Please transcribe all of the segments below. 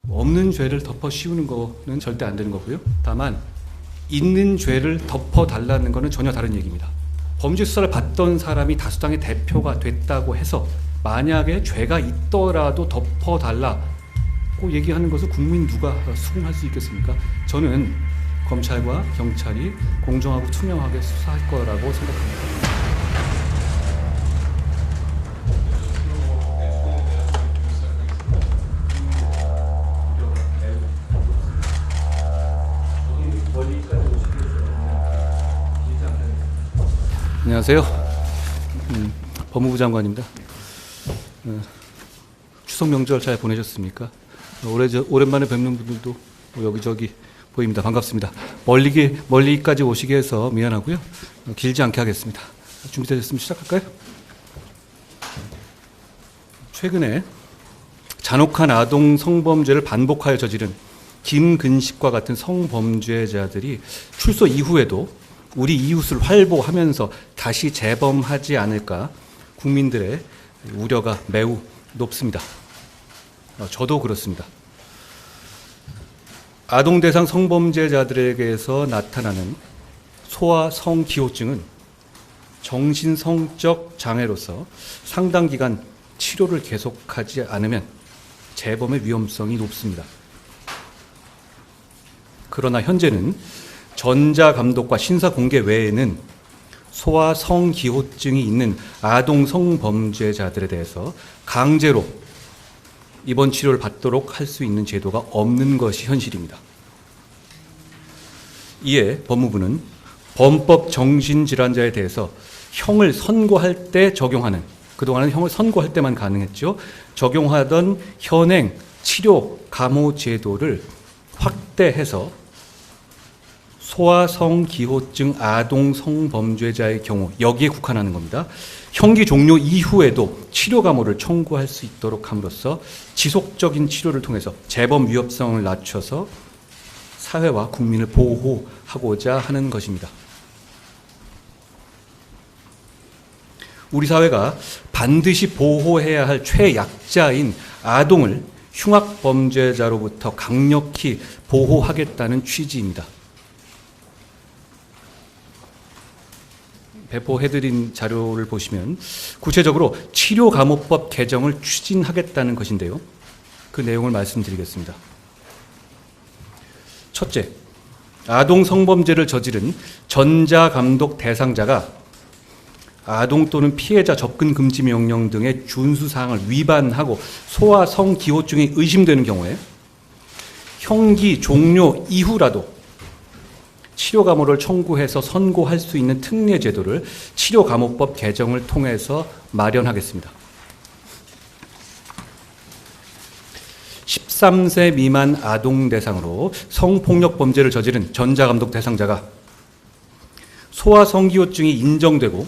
없는 죄를 덮어 씌우는 거는 절대 안 되는 거고요. 다만 있는 죄를 덮어달라는 거는 전혀 다른 얘기입니다. 범죄 수사를 받던 사람이 다수당의 대표가 됐다고 해서 만약에 죄가 있더라도 덮어달라고 얘기하는 것을 국민 누가 수긍할 수 있겠습니까? 저는 검찰과 경찰이 공정하고 투명하게 수사할 거라고 생각합니다. 안녕하세요. 법무부 장관입니다. 추석 명절 잘 보내셨습니까? 오랜만에 뵙는 분들도 여기저기 보입니다. 반갑습니다. 멀리까지 오시게 해서 미안하고요. 길지 않게 하겠습니다. 준비되셨으면 시작할까요? 최근에 잔혹한 아동 성범죄를 반복하여 저지른 김근식과 같은 성범죄자들이 출소 이후에도 우리 이웃을 활보하면서 다시 재범하지 않을까 국민들의 우려가 매우 높습니다. 저도 그렇습니다. 아동 대상 성범죄자들에게서 나타나는 소아 성기호증은 정신성적 장애로서 상당 기간 치료를 계속하지 않으면 재범의 위험성이 높습니다. 그러나 현재는 전자감독과 신사공개 외에는 소아 성기호증이 있는 아동 성범죄자들에 대해서 강제로 입원 치료를 받도록 할 수 있는 제도가 없는 것이 현실입니다. 이에 법무부는 범법 정신질환자에 대해서 형을 선고할 때 적용하는, 그동안은 형을 선고할 때만 가능했죠. 적용하던 현행 치료 감호 제도를 확대해서 소아 성기호증 아동 성범죄자의 경우 여기에 국한하는 겁니다. 형기 종료 이후에도 치료 감호를 청구할 수 있도록 함으로써 지속적인 치료를 통해서 재범 위험성을 낮춰서 사회와 국민을 보호하고자 하는 것입니다. 우리 사회가 반드시 보호해야 할 최약자인 아동을 흉악범죄자로부터 강력히 보호하겠다는 취지입니다. 배포해드린 자료를 보시면 구체적으로 치료감호법 개정을 추진하겠다는 것인데요. 그 내용을 말씀드리겠습니다. 첫째, 아동 성범죄를 저지른 전자감독 대상자가 아동 또는 피해자 접근 금지 명령 등의 준수사항을 위반하고 소아 성기호증이 의심되는 경우에 형기 종료 이후라도 치료감호를 청구해서 선고할 수 있는 특례 제도를 치료감호법 개정을 통해서 마련하겠습니다. 13세 미만 아동 대상으로 성폭력 범죄를 저지른 전자감독 대상자가 소아 성기호증이 인정되고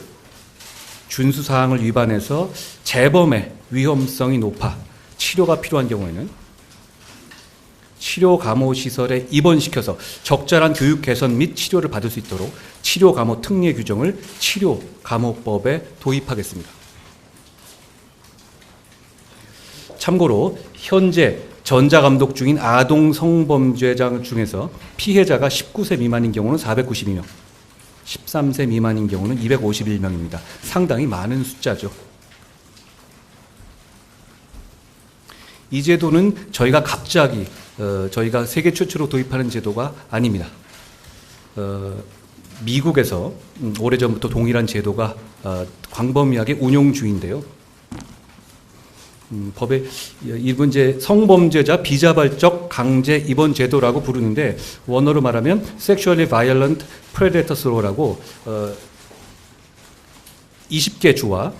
준수사항을 위반해서 재범의 위험성이 높아 치료가 필요한 경우에는 치료감호시설에 입원시켜서 적절한 교육 개선 및 치료를 받을 수 있도록 치료감호 특례 규정을 치료감호법에 도입하겠습니다. 참고로 현재 전자감독 중인 아동 성범죄자 중에서 피해자가 19세 미만인 경우는 492명, 13세 미만인 경우는 251명입니다. 상당히 많은 숫자죠. 이 제도는 저희가 갑자기 저희가 세계 최초로 도입하는 제도가 아닙니다. 미국에서 오래전부터 동일한 제도가 광범위하게 운용 중인데요. 법에 이건 이제 성범죄자 비자발적 강제 입원 제도라고 부르는데 원어로 말하면 Sexually Violent Predators Law라고 20개 주와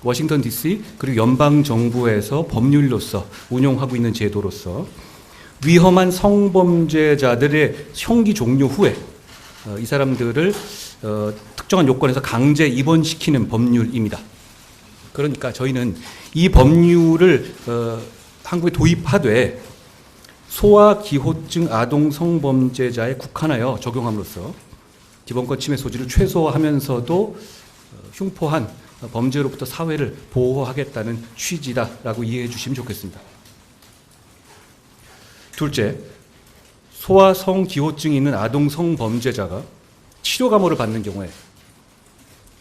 워싱턴 DC 그리고 연방 정부에서 법률로서 운용하고 있는 제도로서 위험한 성범죄자들의 형기 종료 후에 이 사람들을 특정한 요건에서 강제 입원시키는 법률입니다. 그러니까 저희는 이 법률을 한국에 도입하되 소아 기호증 아동 성범죄자에 국한하여 적용함으로써 기본권 침해 소지를 최소화하면서도 흉포한 범죄로부터 사회를 보호하겠다는 취지다라고 이해해 주시면 좋겠습니다. 둘째, 소아 성기호증이 있는 아동 성범죄자가 치료 감호를 받는 경우에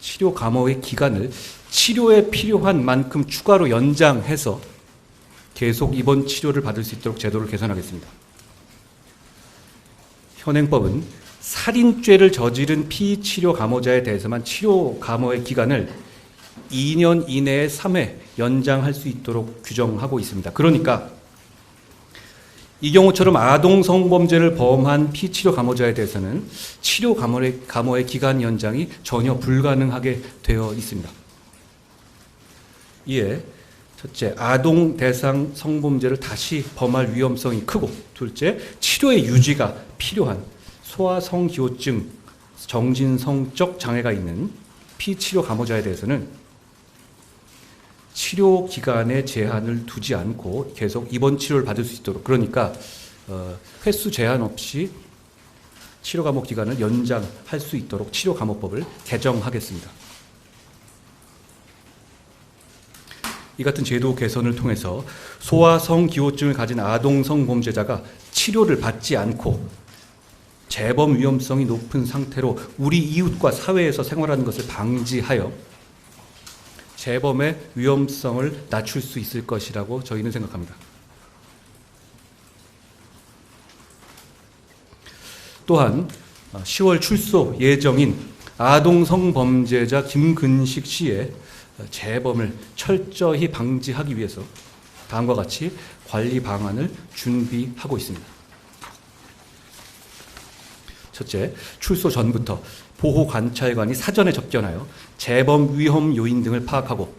치료 감호의 기간을 치료에 필요한 만큼 추가로 연장해서 계속 입원 치료를 받을 수 있도록 제도를 개선하겠습니다. 현행법은 살인죄를 저지른 피치료 감호자에 대해서만 치료 감호의 기간을 2년 이내에 3회 연장할 수 있도록 규정하고 있습니다. 그러니까 이 경우처럼 아동 성범죄를 범한 피치료 감호자에 대해서는 치료 감호의 기간 연장이 전혀 불가능하게 되어 있습니다. 이에 첫째, 아동 대상 성범죄를 다시 범할 위험성이 크고, 둘째, 치료의 유지가 필요한 소아 성기호증, 정신성적 장애가 있는 피치료 감호자에 대해서는 치료 기간에 제한을 두지 않고 계속 입원 치료를 받을 수 있도록, 그러니까 횟수 제한 없이 치료 감호 기간을 연장할 수 있도록 치료 감호법을 개정하겠습니다. 이 같은 제도 개선을 통해서 소아 성기호증을 가진 아동 성범죄자가 치료를 받지 않고 재범 위험성이 높은 상태로 우리 이웃과 사회에서 생활하는 것을 방지하여 재범의 위험성을 낮출 수 있을 것이라고 저희는 생각합니다. 또한 10월 출소 예정인 아동 성범죄자 김근식 씨의 재범을 철저히 방지하기 위해서 다음과 같이 관리 방안을 준비하고 있습니다. 첫째, 출소 전부터 보호관찰관이 사전에 접견하여 재범 위험 요인 등을 파악하고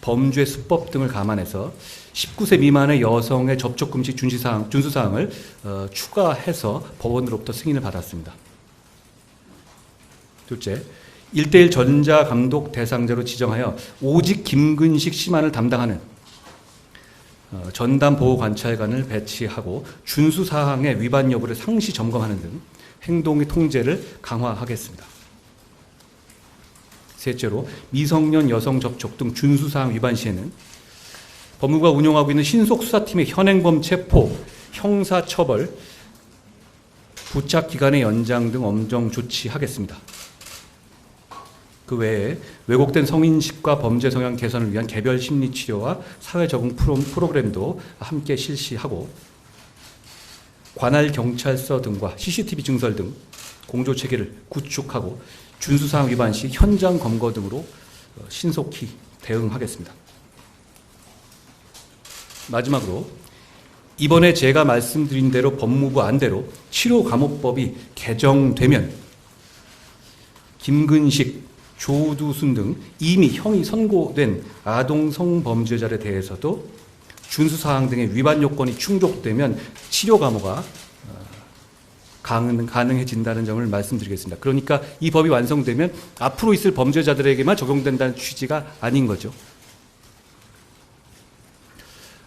범죄 수법 등을 감안해서 19세 미만의 여성의 접촉 금지 준수사항을 추가해서 법원으로부터 승인을 받았습니다. 둘째, 1:1 전자감독 대상자로 지정하여 오직 김근식 씨만을 담당하는 전담 보호관찰관을 배치하고 준수사항의 위반 여부를 상시 점검하는 등 행동의 통제를 강화하겠습니다. 셋째로, 미성년 여성 접촉 등 준수사항 위반 시에는 법무부가 운영하고 있는 신속수사팀의 현행범 체포, 형사처벌, 부착기간의 연장 등 엄정 조치하겠습니다. 그 외에 왜곡된 성인식과 범죄 성향 개선을 위한 개별 심리 치료와 사회 적응 프로그램도 함께 실시하고 관할 경찰서 등과 CCTV 증설 등 공조 체계를 구축하고 준수사항 위반 시 현장 검거 등으로 신속히 대응하겠습니다. 마지막으로 이번에 제가 말씀드린 대로 법무부 안대로 치료감호법이 개정되면 김근식, 조두순 등 이미 형이 선고된 아동 성범죄자에 대해서도 준수사항 등의 위반 요건이 충족되면 치료 감호가 가능해진다는 점을 말씀드리겠습니다. 그러니까 이 법이 완성되면 앞으로 있을 범죄자들에게만 적용된다는 취지가 아닌 거죠.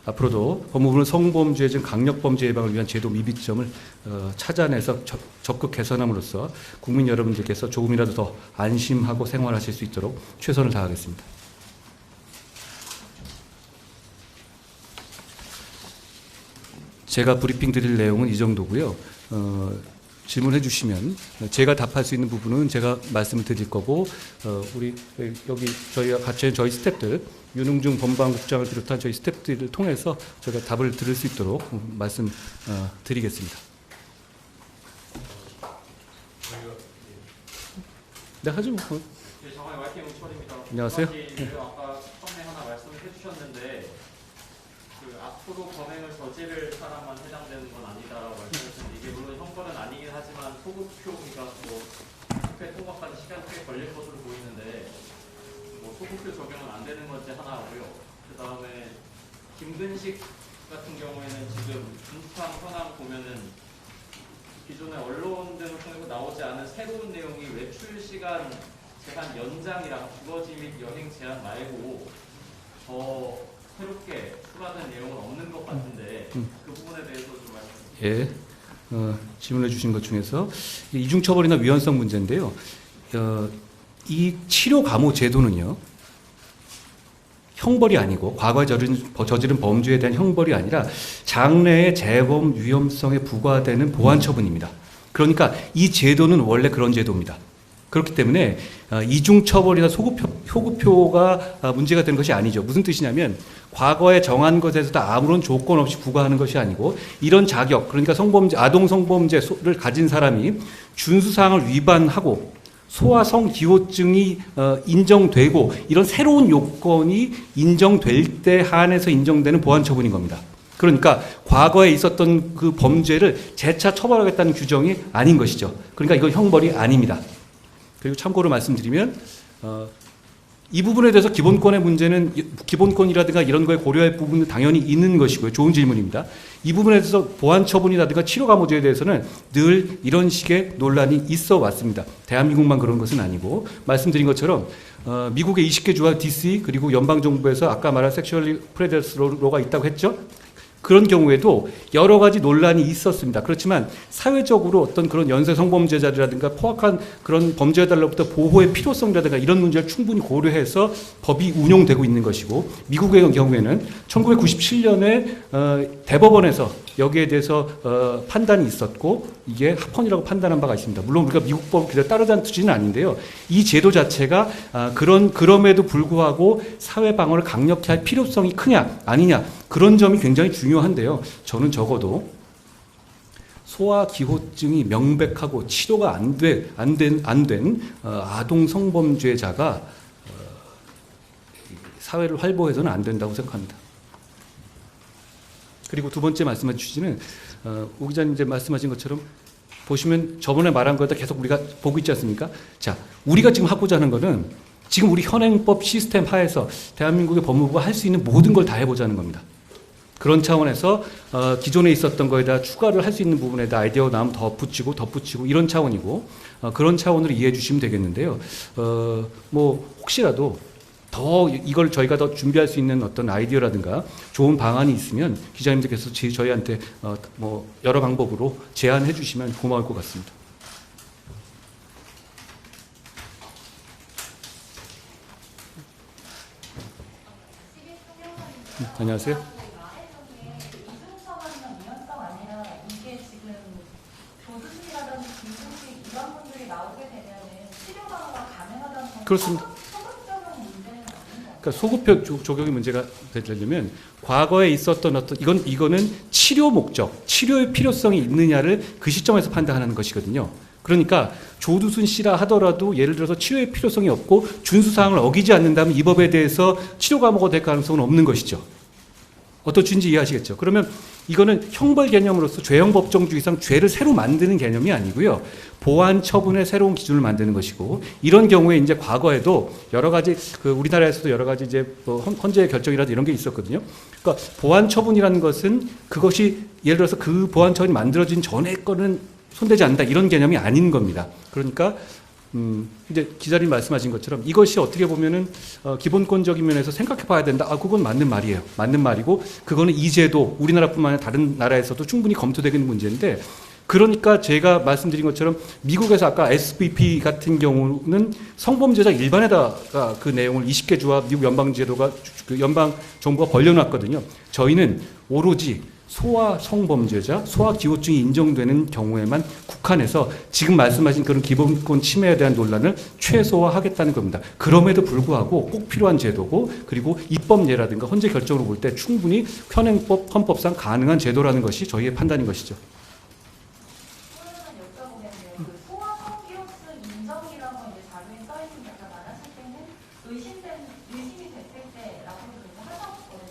앞으로도 법무부는 성범죄 등 강력범죄 예방을 위한 제도 미비점을 찾아내서 적극 개선함으로써 국민 여러분들께서 조금이라도 더 안심하고 생활하실 수 있도록 최선을 다하겠습니다. 제가 브리핑 드릴 내용은 이 정도고요. 질문해 주시면 제가 답할 수 있는 부분은 제가 말씀을 드릴 거고, 우리 여기 저희와 같이 저희 스태프들, 윤흥중 법무국장을 비롯한 저희 스태프들을 통해서 저희가 답을 들을 수 있도록 말씀 드리겠습니다. 네, 하죠. 정말 YTN 우철입니다. 안녕하세요. 아까 처음에 하나 말씀을 해주셨는데 앞으로 범행을 저지를 사람만 해당되는 건 아니다라고 말씀하셨는데, 이게 물론 형벌은 아니긴 하지만 소급표가 집회 통과까지 시간이 꽤 걸릴 것으로 보이는데 소급표 적용은 안 되는 건지 하나고요. 그 다음에 김근식 같은 경우에는 지금 준수사항 현황 보면은 기존의 언론 등을 통해서 나오지 않은 새로운 내용이 외출 시간 제한 연장이랑 주거지 및 여행 제한 말고 더 새롭게 추가된 내용은 없는 것 같은데 그 부분에 대해서 좀 말씀해 주세요. 예, 질문해 주신 것 중에서 이중처벌이나 위헌성 문제인데요. 이 치료 감호 제도는요, 형벌이 아니고 과거에 저지른 범죄에 대한 형벌이 아니라 장래의 재범 위험성에 부과되는 보완 처분입니다. 그러니까 이 제도는 원래 그런 제도입니다. 그렇기 때문에 이중처벌이나 소급표가 문제가 되는 것이 아니죠. 무슨 뜻이냐면 과거에 정한 것에서도 아무런 조건 없이 부과하는 것이 아니고 이런 자격, 그러니까 아동 성범죄를 가진 사람이 준수사항을 위반하고 소아성 기호증이 인정되고 이런 새로운 요건이 인정될 때 한해서 인정되는 보완 처분인 겁니다. 그러니까 과거에 있었던 그 범죄를 재차 처벌하겠다는 규정이 아닌 것이죠. 그러니까 이건 형벌이 아닙니다. 그리고 참고로 말씀드리면 이 부분에 대해서 기본권의 문제는 기본권이라든가 이런 거에 고려할 부분은 당연히 있는 것이고요. 좋은 질문입니다. 이 부분에 대해서 보완 처분이라든가 치료 감호제에 대해서는 늘 이런 식의 논란이 있어 왔습니다. 대한민국만 그런 것은 아니고 말씀드린 것처럼 미국의 20개 주와 DC 그리고 연방정부에서 아까 말한 섹슈얼리 프레데스로가 있다고 했죠. 그런 경우에도 여러 가지 논란이 있었습니다. 그렇지만 사회적으로 어떤 그런 연쇄 성범죄자들이라든가 포악한 그런 범죄자들로부터 보호의 필요성이라든가 이런 문제를 충분히 고려해서 법이 운용되고 있는 것이고 미국의 경우에는 1997년에 대법원에서 여기에 대해서 판단이 있었고 이게 합헌이라고 판단한 바가 있습니다. 물론 우리가 미국 법을 그대로 따르자는 취지는 아닌데요. 이 제도 자체가 그럼에도 불구하고 사회 방어를 강력히 할 필요성이 크냐 아니냐 그런 점이 굉장히 중요한데요. 저는 적어도 소아 기호증이 명백하고 치료가 안 된 아동 성범죄자가 사회를 활보해서는 안 된다고 생각합니다. 그리고 두 번째 말씀하신 취지는 오 기자님 이제 말씀하신 것처럼 보시면 저번에 말한 거다 계속 우리가 보고 있지 않습니까? 자, 우리가 지금 하고자 하는 거는 지금 우리 현행법 시스템 하에서 대한민국의 법무부가 할 수 있는 모든 걸 다 해보자는 겁니다. 그런 차원에서 기존에 있었던 거에다 추가를 할 수 있는 부분에다 아이디어가 나오면 덧붙이고 이런 차원이고 그런 차원으로 이해해 주시면 되겠는데요. 뭐 혹시라도 더 이걸 저희가 더 준비할 수 있는 어떤 아이디어라든가 좋은 방안이 있으면 기자님들께서 저희한테 뭐 여러 방법으로 제안해 주시면 고마울 것 같습니다. 안녕하세요. 그렇습니다. 그러니까 소급표 적용의 문제가 되려면 과거에 있었던 어떤 이거는 치료 목적, 치료의 필요성이 있느냐를 그 시점에서 판단하는 것이거든요. 그러니까 조두순 씨라 하더라도 예를 들어서 치료의 필요성이 없고 준수사항을 어기지 않는다면 이 법에 대해서 치료 감호가 될 가능성은 없는 것이죠. 어떤 취지인지 이해하시겠죠. 그러면 이거는 형벌 개념으로서 죄형 법정주의상 죄를 새로 만드는 개념이 아니고요. 보완 처분의 새로운 기준을 만드는 것이고 이런 경우에 이제 과거에도 여러 가지 우리나라에서도 여러 가지 이제 헌재 결정이라도 이런 게 있었거든요. 그러니까 보완 처분이라는 것은 그것이 예를 들어서 그 보완 처분이 만들어진 전에 거는 손대지 않는다 이런 개념이 아닌 겁니다. 그러니까 이제 기자님 말씀하신 것처럼 이것이 어떻게 보면은 기본권적인 면에서 생각해 봐야 된다. 그건 맞는 말이에요. 맞는 말이고 그거는 이 제도 우리나라뿐만 아니라 다른 나라에서도 충분히 검토되는 문제인데 그러니까 제가 말씀드린 것처럼 미국에서 아까 SBP 같은 경우는 성범죄자 일반에다가 그 내용을 20개 주와 미국 연방제도가 연방 정부가 벌려놨거든요. 저희는 오로지 소아 성범죄자, 소아 기호증이 인정되는 경우에만 국한해서 지금 말씀하신 그런 기본권 침해에 대한 논란을 최소화하겠다는 겁니다. 그럼에도 불구하고 꼭 필요한 제도고 그리고 입법례라든가 헌재 결정으로 볼 때 충분히 현행법, 헌법상 가능한 제도라는 것이 저희의 판단인 것이죠.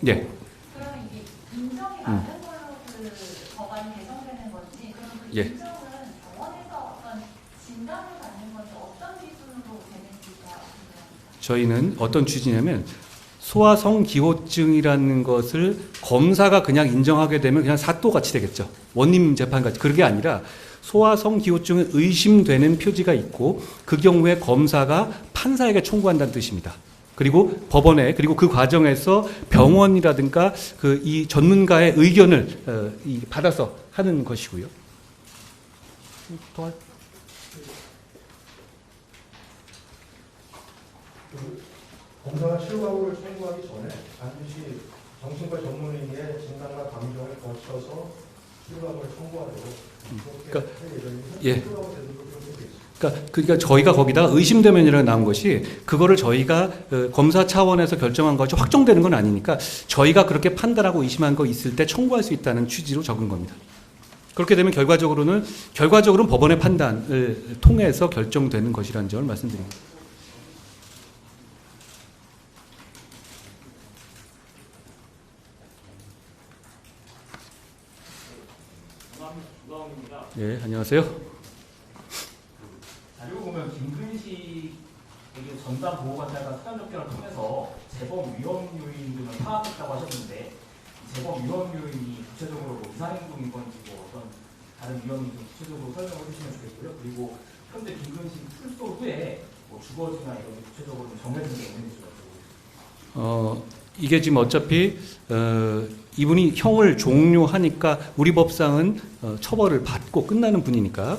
네. 그러면 이게 인정이 맞는 걸로 그 법안이 개정되는 건지 그럼 그 예. 인정은 병원에서 어떤 진단을 받는 건지 어떤 기준으로 되는지가 궁금합니다. 저희는 어떤 취지냐면 소아성 기호증이라는 것을 검사가 그냥 인정하게 되면 그냥 사또같이 되겠죠. 원님 재판같이. 그게 아니라 소아성 기호증은 의심되는 표지가 있고 그 경우에 검사가 판사에게 청구한다는 뜻입니다. 그리고 법원에 그리고 그 과정에서 병원이라든가 그 이 전문가의 의견을 받아서 하는 것이고요. 검사가 치료과목을 청구하기 전에 반드시 정신과 전문의의 진단과 감정을 거쳐서 치료과목을 청구하도록 그렇게 할 예정입니다. 예. 치료과목 제도도 그렇게 돼 있습니다. 그러니까 저희가 거기다 의심되면이라고 나온 것이 그거를 저희가 검사 차원에서 결정한 것이 확정되는 건 아니니까 저희가 그렇게 판단하고 의심한 거 있을 때 청구할 수 있다는 취지로 적은 겁니다. 그렇게 되면 결과적으로는 법원의 판단을 통해서 결정되는 것이라는 점을 말씀드립니다. 주방입니다. 예, 안녕하세요. 자료 보면 김근식에게 전담 보호관찰과 사전 접견을 통해서 재범 위험 요인 등을 파악했다고 하셨는데 재범 위험 요인이 구체적으로 뭐 이상행동인 건지 뭐 어떤 다른 위험이 좀 구체적으로 설명해 주시면 좋겠고요. 그리고 현재 김근식 출소 후에 뭐 주거지나 이런 게 구체적으로 좀 정해진 게 있는지 좀 이게 지금 어차피 이분이 형을 종료하니까 우리 법상은 처벌을 받고 끝나는 분이니까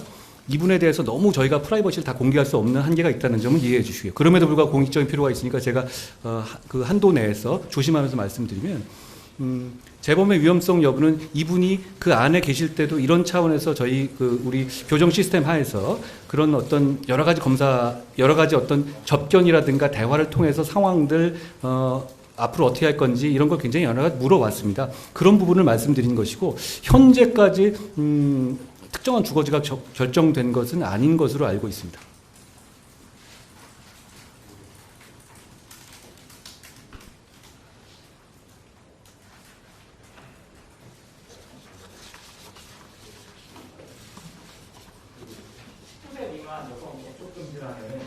이분에 대해서 너무 저희가 프라이버시를 다 공개할 수 없는 한계가 있다는 점을 이해해 주시고요. 그럼에도 불구하고 공익적인 필요가 있으니까 제가 그 한도 내에서 조심하면서 말씀드리면 재범의 위험성 여부는 이분이 그 안에 계실 때도 이런 차원에서 저희 우리 교정 시스템 하에서 그런 어떤 여러 가지 어떤 접견이라든가 대화를 통해서 상황들 앞으로 어떻게 할 건지 이런 걸 굉장히 여러 가지 물어왔습니다. 그런 부분을 말씀드린 것이고 현재까지 특정한 주거지가 결정된 것은 아닌 것으로 알고 있습니다. 후세 미만 여성 접촉금지라는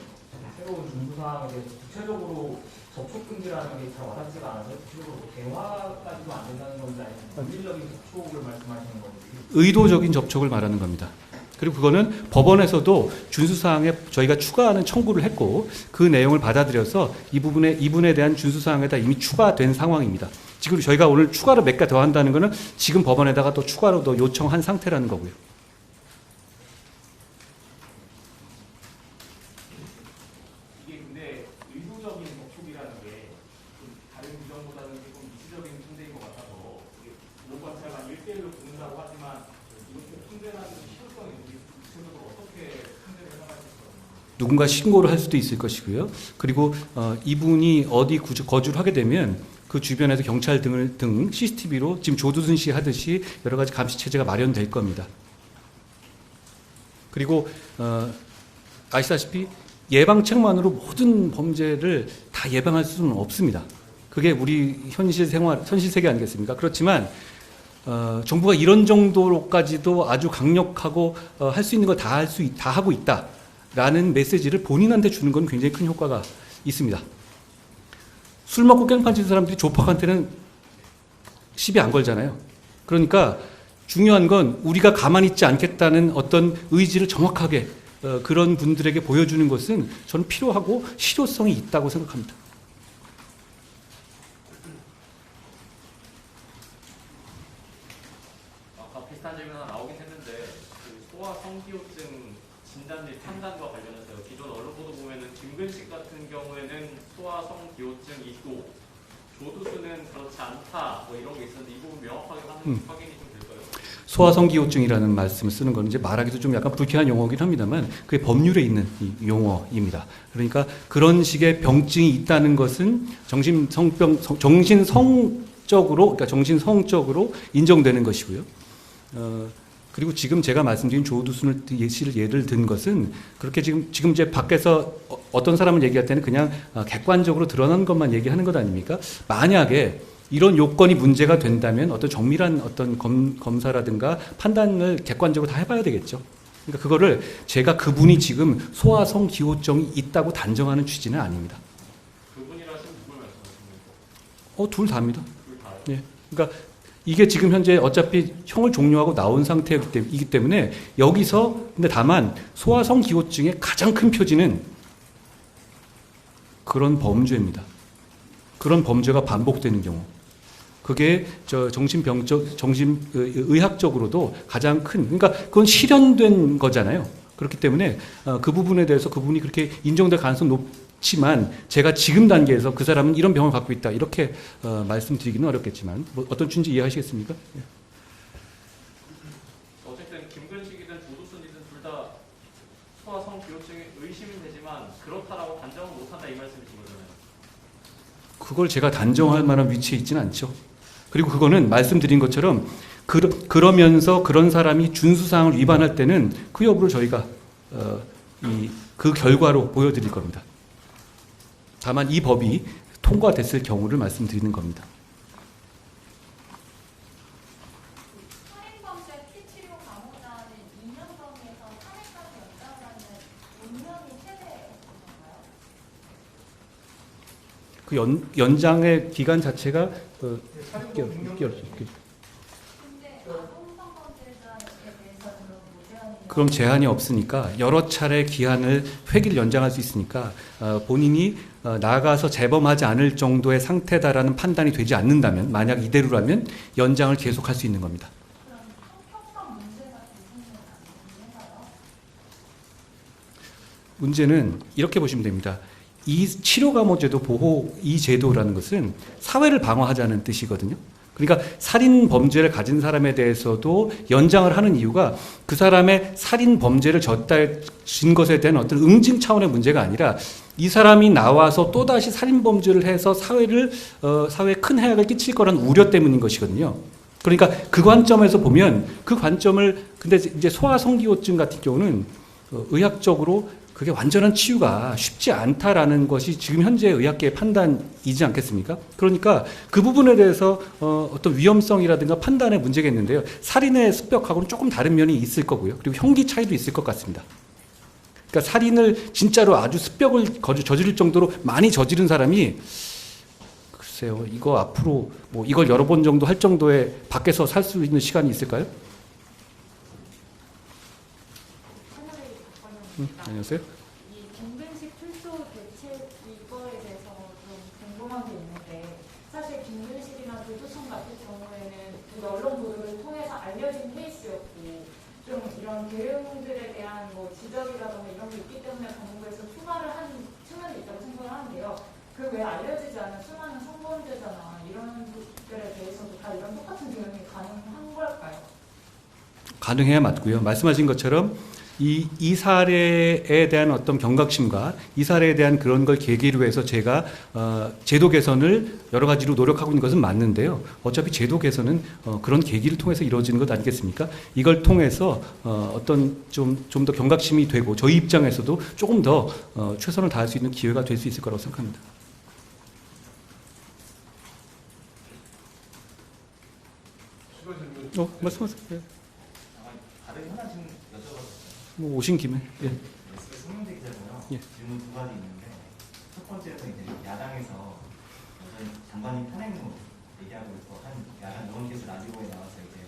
새로운 준수사항에 대해서 구체적으로 접촉금지라는 게 잘 와닿지가 않아서 구체적으로 대화까지도 안 된다는 건지 아니면 물리적인 접촉을 말씀하시는 건지 의도적인 접촉을 말하는 겁니다. 그리고 그거는 법원에서도 준수사항에 저희가 추가하는 청구를 했고 그 내용을 받아들여서 이분에 대한 준수사항에다 이미 추가된 상황입니다. 지금 저희가 오늘 추가로 몇 개 더 한다는 거는 지금 법원에다가 또 추가로 더 요청한 상태라는 거고요. 이게 근데 의도적인 접촉이라는 게 좀 다른 규정보다는 조금 이시적인 문제인 것 같아서 이게 보호관찰관 1대1로 붙는다고 하지만 이렇게 통제하는 실효성이 구체적으로 어떻게 통제를 해나갈 수 있을까요? 누군가 신고를 할 수도 있을 것이고요. 그리고 이분이 어디 거주를 하게 되면 그 주변에서 경찰 등 CCTV로 지금 조두순 씨 하듯이 여러 가지 감시 체제가 마련될 겁니다. 그리고 아시다시피 예방책만으로 모든 범죄를 다 예방할 수는 없습니다. 그게 우리 현실 세계 아니겠습니까? 그렇지만 정부가 이런 정도로까지도 아주 강력하고 할 수 있는 거 다 하고 있다라는 메시지를 본인한테 주는 건 굉장히 큰 효과가 있습니다. 술 먹고 깽판 치는 사람들이 조폭한테는 시비 안 걸잖아요. 그러니까 중요한 건 우리가 가만히 있지 않겠다는 어떤 의지를 정확하게 그런 분들에게 보여주는 것은 저는 필요하고 실효성이 있다고 생각합니다. 아까 비슷한 질문 하나 나오긴 했는데 그 소아 성기호증 진단 및 판단과 관련해서 기존 언론 보도 보면은 김근식 같은 경우에는 소아 성기호증이고 조두수는 그렇지 않다 뭐 이런 게 있었는데 이 부분 명확하게 확인이 좀 될까요? 소아성기호증이라는 말씀을 쓰는 건 이제 말하기도 좀 약간 불쾌한 용어긴 합니다만 그게 법률에 있는 이 용어입니다. 그러니까 그런 식의 병증이 있다는 것은 정신성적으로 인정되는 것이고요. 그리고 지금 제가 말씀드린 조두순을 예를 든 것은 그렇게 지금 이제 밖에서 어떤 사람을 얘기할 때는 그냥 객관적으로 드러난 것만 얘기하는 것 아닙니까? 만약에 이런 요건이 문제가 된다면 어떤 정밀한 어떤 검사라든가 판단을 객관적으로 다 해봐야 되겠죠. 그러니까 그거를 제가 그분이 지금 소아성 기호증이 있다고 단정하는 취지는 아닙니다. 그분이라 하시면 누굴 말씀하시는 거예요? 둘 다입니다. 둘 다요? 예. 그러니까 이게 지금 현재 어차피 형을 종료하고 나온 상태이기 때문에 여기서 근데 다만 소아성 기호증의 가장 큰 표지는 그런 범죄입니다. 그런 범죄가 반복되는 경우. 그게 정신의학적으로도 가장 큰, 그러니까 그건 실현된 거잖아요. 그렇기 때문에 그 부분에 대해서 그분이 그렇게 인정될 가능성이 있지만 제가 지금 단계에서 그 사람은 이런 병을 갖고 있다 이렇게 말씀드리기는 어렵겠지만 뭐 어떤 취인지 이해하시겠습니까? 예. 어쨌든 김근식이든 조두순이든 둘 다 소아성 기호증이 의심은 되지만 그렇다라고 단정은 못한다 이 말씀이신 거잖아요. 그걸 제가 단정할 만한 위치에 있지는 않죠. 그리고 그거는 말씀드린 것처럼 그러면서 그런 사람이 준수사항을 위반할 때는 그 여부를 저희가 그 결과로 보여드릴 겁니다. 다만 이 법이 통과됐을 경우를 말씀드리는 겁니다. 살인범죄 피치료 감호자는 2년 범위에서 3회까지 연장하는 운명이 최대였던가요? 그 연장의 기간 자체가 6개월. 근데 아동성범죄자에 대해서는 뭐 제한이 그럼 제한이 없으니까 여러 차례 기한을 회기를 연장할 수 있으니까 본인이 나가서 재범하지 않을 정도의 상태다라는 판단이 되지 않는다면 만약 이대로라면 연장을 계속할 수 있는 겁니다. 그럼 성격성 문제가 대신은 아닌가요? 문제는 이렇게 보시면 됩니다. 이 치료감호제도 보호 이 제도라는 것은 사회를 방어하자는 뜻이거든요. 그러니까 살인 범죄를 가진 사람에 대해서도 연장을 하는 이유가 그 사람의 살인 범죄를 진 것에 대한 어떤 응징 차원의 문제가 아니라 이 사람이 나와서 또다시 살인 범죄를 해서 사회에 큰 해악을 끼칠 거란 우려 때문인 것이거든요. 그러니까 그 관점에서 보면 그 관점을 근데 이제 소아성기호증 같은 경우는 의학적으로 그게 완전한 치유가 쉽지 않다라는 것이 지금 현재 의학계의 판단이지 않겠습니까? 그러니까 그 부분에 대해서 어떤 위험성이라든가 판단의 문제가 있는데요. 살인의 습벽하고는 조금 다른 면이 있을 거고요. 그리고 형기 차이도 있을 것 같습니다. 그러니까 살인을 진짜로 아주 습벽을 저지를 정도로 많이 저지른 사람이 글쎄요. 이거 앞으로 뭐 이걸 여러 번 정도 할 정도의 밖에서 살 수 있는 시간이 있을까요? 안녕하세요. 이 김근식 출소 대책 이거에 대해서 좀 궁금한 게 있는데 사실 김근식이나 조두순 같은 경우에는 그 언론 보도를 통해서 알려진 케이스였고 좀 이런 대응들에 대한 뭐 지적이라든가 이런 게 있기 때문에 법무부에서 추가를 한 측면이 있다고 생각을 하는데요. 그 외에 알려지지 않은 수많은 성범죄자나 이런 것들에 대해서도 다 이런 똑같은 대응이 가능한 걸까요? 가능해야 맞고요. 말씀하신 것처럼 이 사례에 대한 어떤 경각심과 이 사례에 대한 그런 걸 계기로 해서 제가 제도 개선을 여러 가지로 노력하고 있는 것은 맞는데요. 어차피 제도 개선은 그런 계기를 통해서 이루어지는 것 아니겠습니까? 이걸 통해서 어떤 좀 더 경각심이 되고 저희 입장에서도 조금 더 최선을 다할 수 있는 기회가 될 수 있을 거라고 생각합니다. 말씀하세요. 예. 다른 하나 좀 여쭤봐도 뭐 오신 김에. 예. 송영대 기자고요. 예. 질문 두 가지 있는데 첫 번째는 이제 야당에서 저희 장관님 탄핵론 얘기하고 있고 한 야당 의원께서 라디오에 나와서 이제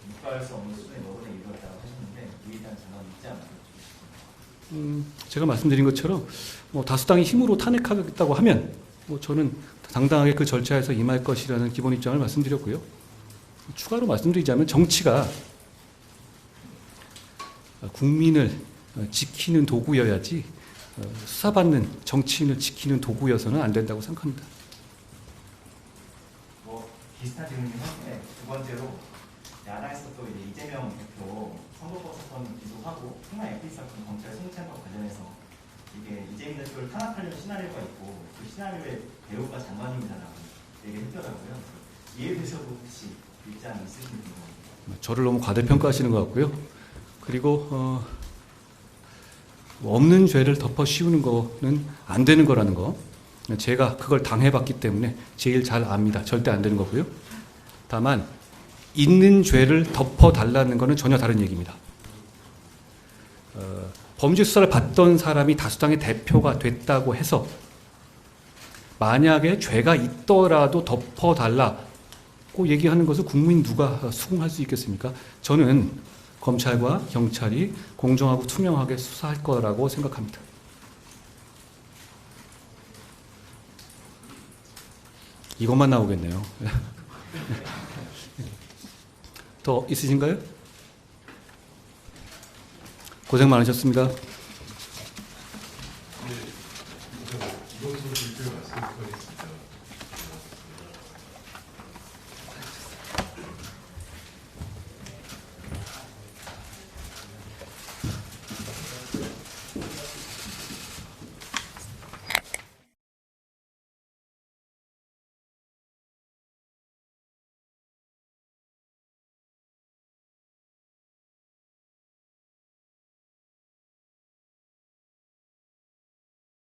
묵과할 수 없는 수준의 노론에 이르렀다고 하셨는데 이에 대한 장관 입장 알려주시겠습니까? 제가 말씀드린 것처럼 뭐 다수당이 힘으로 탄핵하겠다고 하면 뭐 저는 당당하게 그 절차에서 임할 것이라는 기본 입장을 말씀드렸고요. 추가로 말씀드리자면 정치가 국민을 지키는 도구여야지 수사받는 정치인을 지키는 도구여서는 안 된다고 생각합니다. 뭐 비슷한 질문이긴 한데 두 번째로 야당에서 또 이제 이재명 대표 선거법 사건 기소하고 풍랑 FP 사건 검찰 송치한과 관련해서 이게 이재명 대표를 탄압하려는 시나리오가 있고 그 시나리오의 배우가 장관님이다라고 얘기를 했더라고요. 이에 대해서도 혹시 입장 있으신지 궁금합니다. 저를 너무 과대평가하시는 것 같고요. 그리고 없는 죄를 덮어 씌우는 거는 안 되는 거라는 거. 제가 그걸 당해봤기 때문에 제일 잘 압니다. 절대 안 되는 거고요. 다만 있는 죄를 덮어달라는 거는 전혀 다른 얘기입니다. 범죄 수사를 받던 사람이 다수당의 대표가 됐다고 해서 만약에 죄가 있더라도 덮어달라고 얘기하는 것을 국민 누가 수긍할 수 있겠습니까? 저는 검찰과 경찰이 공정하고 투명하게 수사할 거라고 생각합니다. 이것만 나오겠네요. 더 있으신가요? 고생 많으셨습니다. 모르겠습니다.